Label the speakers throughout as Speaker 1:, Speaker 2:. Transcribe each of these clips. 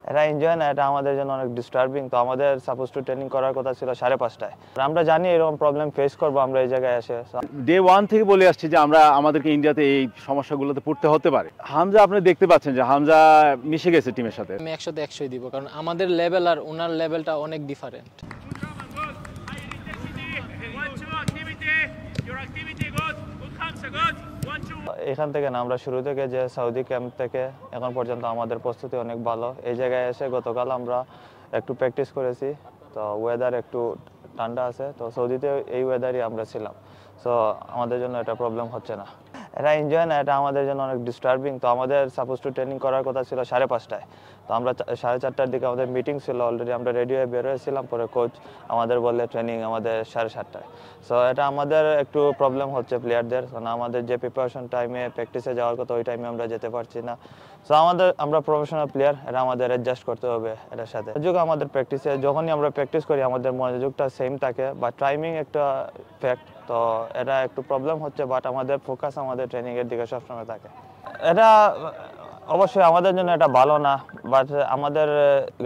Speaker 1: এটা এনজয় না, এটা আমাদের জন্য অনেক ডিস্টার্বিং। তো আমাদের সাপোজ টু ট্রেনিং করার কথা ছিল 5:30টায়। আমরা জানি এরকম প্রবলেম ফেস করবো আমরা এই জায়গায় এসে।
Speaker 2: ডে 1 থেকে বলে আসছি যে আমাদেরকে ইন্ডিয়াতে এই সমস্যাগুলোতে পড়তে হতে পারে। হামজা আপনি দেখতে পাচ্ছেন যে হামজা মিশে গেছে টিমের সাথে।
Speaker 3: আমি 100তে 100 দিব, কারণ আমাদের লেভেল আর ওনার লেভেলটা অনেক ডিফারেন্ট।
Speaker 1: এখান থেকে না, আমরা শুরু থেকে যে সৌদি ক্যাম্প থেকে এখন পর্যন্ত আমাদের প্রস্তুতি অনেক ভালো। এই জায়গায় এসে গতকাল আমরা একটু প্র্যাকটিস করেছি। তো ওয়েদার একটু ঠান্ডা আছে, তো সৌদিতে এই ওয়েদারই আমরা ছিলাম। সো আমাদের জন্য এটা প্রবলেম হচ্ছে না। এটা এনজয় না, এটা আমাদের জন্য অনেক ডিস্টার্বিং। তো আমাদের সাপোজ টু ট্রেনিং করার কথা ছিল 5:30টায়। তো আমরা 4:30টার দিকে আমাদের মিটিং ছিল, অলরেডি আমরা রেডি হয়ে বের হয়েছিলাম। পরে কোচ আমাদের বললে ট্রেনিং আমাদের 7:30টায়। সো এটা আমাদের একটু প্রবলেম হচ্ছে প্লেয়ারদের, কারণ আমাদের যে প্রিপারেশন টাইমে প্র্যাকটিসে যাওয়ার কথা ওই টাইমে আমরা যেতে পারছি না। সো আমরা প্রফেশনাল প্লেয়ার, এটা আমাদের অ্যাডজাস্ট করতে হবে এটার সাথে। আমাদের প্র্যাকটিসে যখনই আমরা প্র্যাকটিস করি আমাদের মনোযোগটা সেম থাকে, বা টাইমিং একটা ফ্যাক্ট। তো এটা একটু প্রবলেম হচ্ছে, বাট আমাদের ফোকাস আমাদের ট্রেনিংয়ের দিকে সবসময় থাকে। এটা অবশ্যই আমাদের জন্য এটা ভালো না, বাট আমাদের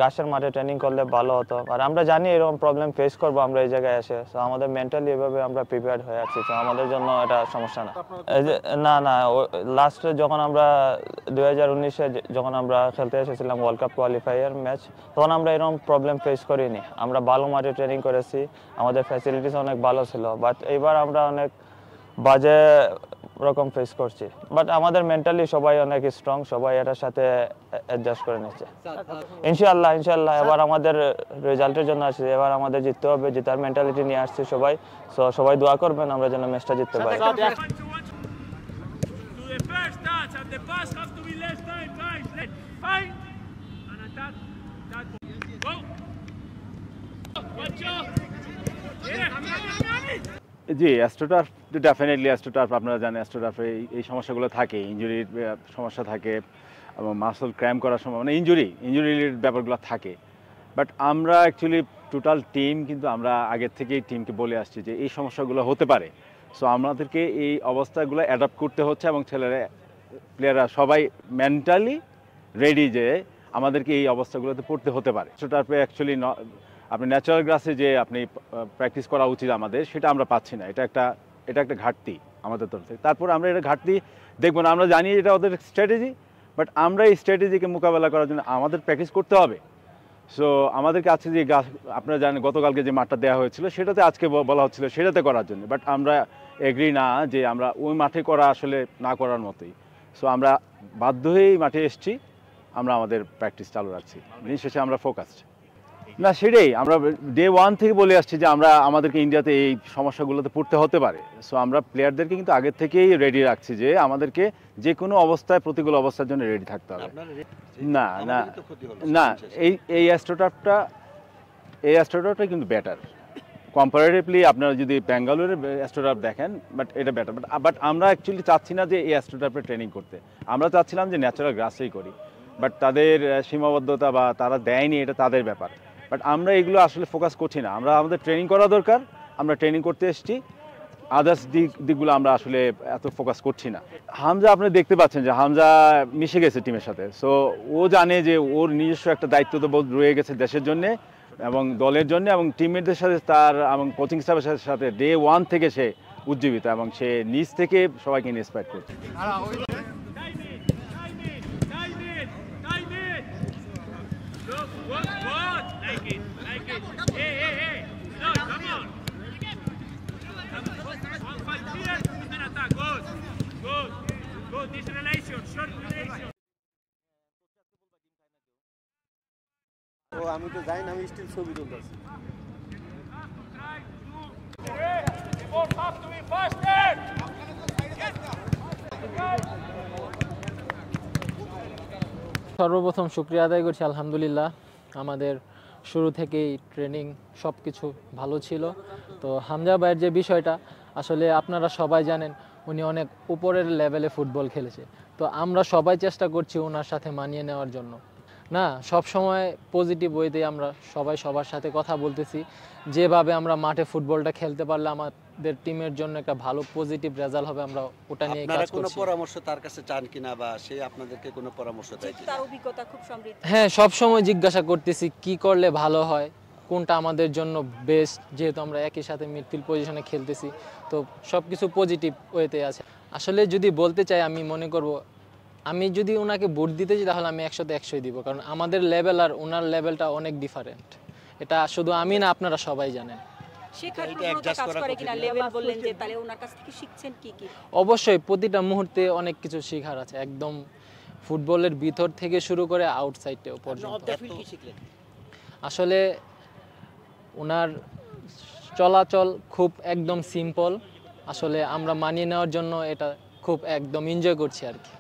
Speaker 1: ঘাসের মাঠে ট্রেনিং করলে ভালো হতো। আর আমরা জানি এরকম প্রবলেম ফেস করবো আমরা এই জায়গায় এসে। সো আমাদের মেন্টালি এভাবে আমরা প্রিপেয়ার্ড হয়ে আছি, তো আমাদের জন্য এটা সমস্যা না। না, লাস্টে যখন আমরা 2019-এ যখন আমরা খেলতে এসেছিলাম ওয়ার্ল্ড কাপ কোয়ালিফায়ার ম্যাচ, তখন আমরা এরকম প্রবলেম ফেস করিনি। আমরা ভালো মাঠে ট্রেনিং করেছি, আমাদের ফ্যাসিলিটিস অনেক ভালো ছিল। বাট এইবার আমরা অনেক বাজে রকম ফেস করছি। বাট আমাদের মেন্টালি সবাই অনেক স্ট্রং, সবাই এটার সাথে অ্যাডজাস্ট করে নিচ্ছে। ইনশাআল্লাহ এবার আমাদের রেজাল্টের জন্য আসছে, এবার আমাদের জিততে হবে, জেতার মেন্টালিটি নিয়ে আসছি সবাই। সো সবাই দোয়া করবেন আমরা যেন ম্যাচটা জিততে পারি।
Speaker 2: জি, অ্যাস্ট্রোটার্ফ ডেফিনেটলি অ্যাস্ট্রোটার্ফ আপনারা জানেন অ্যাস্ট্রোটার্ফে এই সমস্যাগুলো থাকে, ইনজুরির সমস্যা থাকে এবং মাসল ক্র্যাম্প করার সময় মানে ইনজুরির ব্যাপারগুলো থাকে। বাট আমরা অ্যাকচুয়ালি টোটাল টিম কিন্তু আমরা আগের থেকেই টিমকে বলে আসছি যে এই সমস্যাগুলো হতে পারে। সো আমাদেরকে এই অবস্থাগুলো অ্যাডাপ্ট করতে হচ্ছে এবং প্লেয়াররা সবাই মেন্টালি রেডি যে আমাদেরকে এই অবস্থাগুলোতে পড়তে হতে পারে। অ্যাস্ট্রোটার্ফে অ্যাকচুয়ালি আপনি ন্যাচারাল গ্রাসে যে আপনি প্র্যাকটিস করা উচিত আমাদের, সেটা আমরা পাচ্ছি না। এটা একটা ঘাটতি আমাদের তরফ থেকে। তারপর আমরা এটা ঘাটতি দেখবো না, আমরা জানি এটা ওদের স্ট্র্যাটেজি, বাট আমরা এই স্ট্র্যাটেজিকে মোকাবেলা করার জন্য আমাদের প্র্যাকটিস করতে হবে। সো আমাদেরকে আজকে যে আপনারা জানেন গতকালকে যে মাঠটা দেওয়া হয়েছিল সেটাতে আজকে বলা হচ্ছিল সেটাতে করার জন্য, বাট আমরা এগ্রি না যে আমরা ওই মাঠে করা আসলে না করার মতোই। সো আমরা বাধ্য হয়েই মাঠে এসেছি, আমরা আমাদের প্র্যাকটিস চালু রাখছি, দিন শেষে আমরা ফোকাসড না। সেটাই আমরা ডে 1 থেকে বলে আসছি যে আমাদেরকে ইন্ডিয়াতে এই সমস্যাগুলোতে পড়তে হতে পারে। সো আমরা প্লেয়ারদেরকে কিন্তু আগের থেকেই রেডি রাখছি যে আমাদেরকে যে কোনো অবস্থায় প্রতিকূল অবস্থার জন্য রেডি থাকতে হবে। না এই অ্যাস্ট্রোটার্ফটা কিন্তু বেটার কম্পারেটিভলি। আপনারা যদি ব্যাঙ্গালোরের অ্যাস্ট্রোটার্ফ দেখেন, বাট এটা বেটার। বাট আমরা অ্যাকচুয়ালি চাচ্ছি না যে এই অ্যাস্ট্রোটার্ফে ট্রেনিং করতে, আমরা চাচ্ছিলাম যে ন্যাচারাল গ্রাসেই করি। বাট তাদের সীমাবদ্ধতা বা তারা দেয়নি, এটা তাদের ব্যাপার। বাট আমরা এগুলো আসলে ফোকাস করছি না। আমাদের ট্রেনিং করা দরকার, আমরা ট্রেনিং করতে এসেছি। আদার্স দিকগুলো আমরা আসলে এত ফোকাস করছি না। হামজা আপনি দেখতে পাচ্ছেন যে হামজা মিশে গেছে টিমের সাথে। সো ও জানে যে ওর নিজস্ব একটা দায়িত্ব তো বোধ রয়ে গেছে দেশের জন্য এবং দলের জন্য এবং টিমমেটদের সাথে তার এবং কোচিং স্টাফের সাথে ডে 1 থেকে সে উজ্জীবিত এবং সে নিজ থেকে সবাইকে ইন্সপায়ার করছে।
Speaker 4: আমি তো যাই না, আমি স্টিল ছবি তুলতেছি।
Speaker 3: সর্বপ্রথম শুকরিয়া আদায় করছি আলহামদুলিল্লাহ, আমাদের শুরু থেকেই ট্রেনিং সব কিছু ভালো ছিল। তো হামজা ভাইয়ের যে বিষয়টা আসলে আপনারা সবাই জানেন উনি অনেক উপরের লেভেলে ফুটবল খেলেছে। তো আমরা সবাই চেষ্টা করছি ওনার সাথে মানিয়ে নেওয়ার জন্য। না, সব সময় পজিটিভ ওয়েতে আমরা সবাই সবার সাথে কথা বলতেছি। যেভাবে আমরা মাঠে ফুটবলটা খেলতে পারলে আমাদের টিমের জন্য একটা ভালো পজিটিভ রেজাল্ট হবে, আমরা ওটা নিয়ে
Speaker 5: আপনারা
Speaker 3: কাজ
Speaker 5: কোনো
Speaker 3: করছি।
Speaker 5: পরামর্শ তার কাছে চান কিনা বা সে আপনাদেরকে কোনো পরামর্শ দেয় কিনা?
Speaker 6: তার অভিজ্ঞতা খুব সমৃদ্ধ।
Speaker 3: হ্যাঁ, সব সময় জিজ্ঞাসা করতেছি কি করলে ভালো হয়, কোনটা আমাদের জন্য বেস্ট, যেহেতু আমরা একই সাথে মিডফিল্ড পজিশনে খেলতেছি, তো সব কিছু পজিটিভ ওয়েতে আছে। আসলে যদি বলতে চাই, আমি মনে করব আমি যদি ওনাকে ভোট দিতে চাই তাহলে আমি 100তে 100ই দিব, কারণ আমাদের লেভেল আর ওনার লেভেলটা অনেক ডিফারেন্ট। এটা শুধু আমি না, আপনারা সবাই জানেন।
Speaker 6: শেখার
Speaker 5: এটা
Speaker 6: প্রবণতা
Speaker 5: adjust
Speaker 6: কাজ
Speaker 5: করা
Speaker 6: করে
Speaker 5: কঠিন।
Speaker 6: কিনা, লেভেল বললেন যে, তাহলে ওনার কাছ থেকে শিখছেন কি কি?
Speaker 3: অবশ্যই প্রতিটা মুহূর্তে অনেক কিছু শেখার আছে, একদম ফুটবলের ভিতর থেকে শুরু করে আউটসাইডেও পর্যন্ত।
Speaker 6: কি শিখলেন?
Speaker 3: আসলে ওনার চলাচল খুব একদম সিম্পল, আসলে আমরা মানিয়ে নেওয়ার জন্য এটা খুব একদম এনজয় করছি আর কি।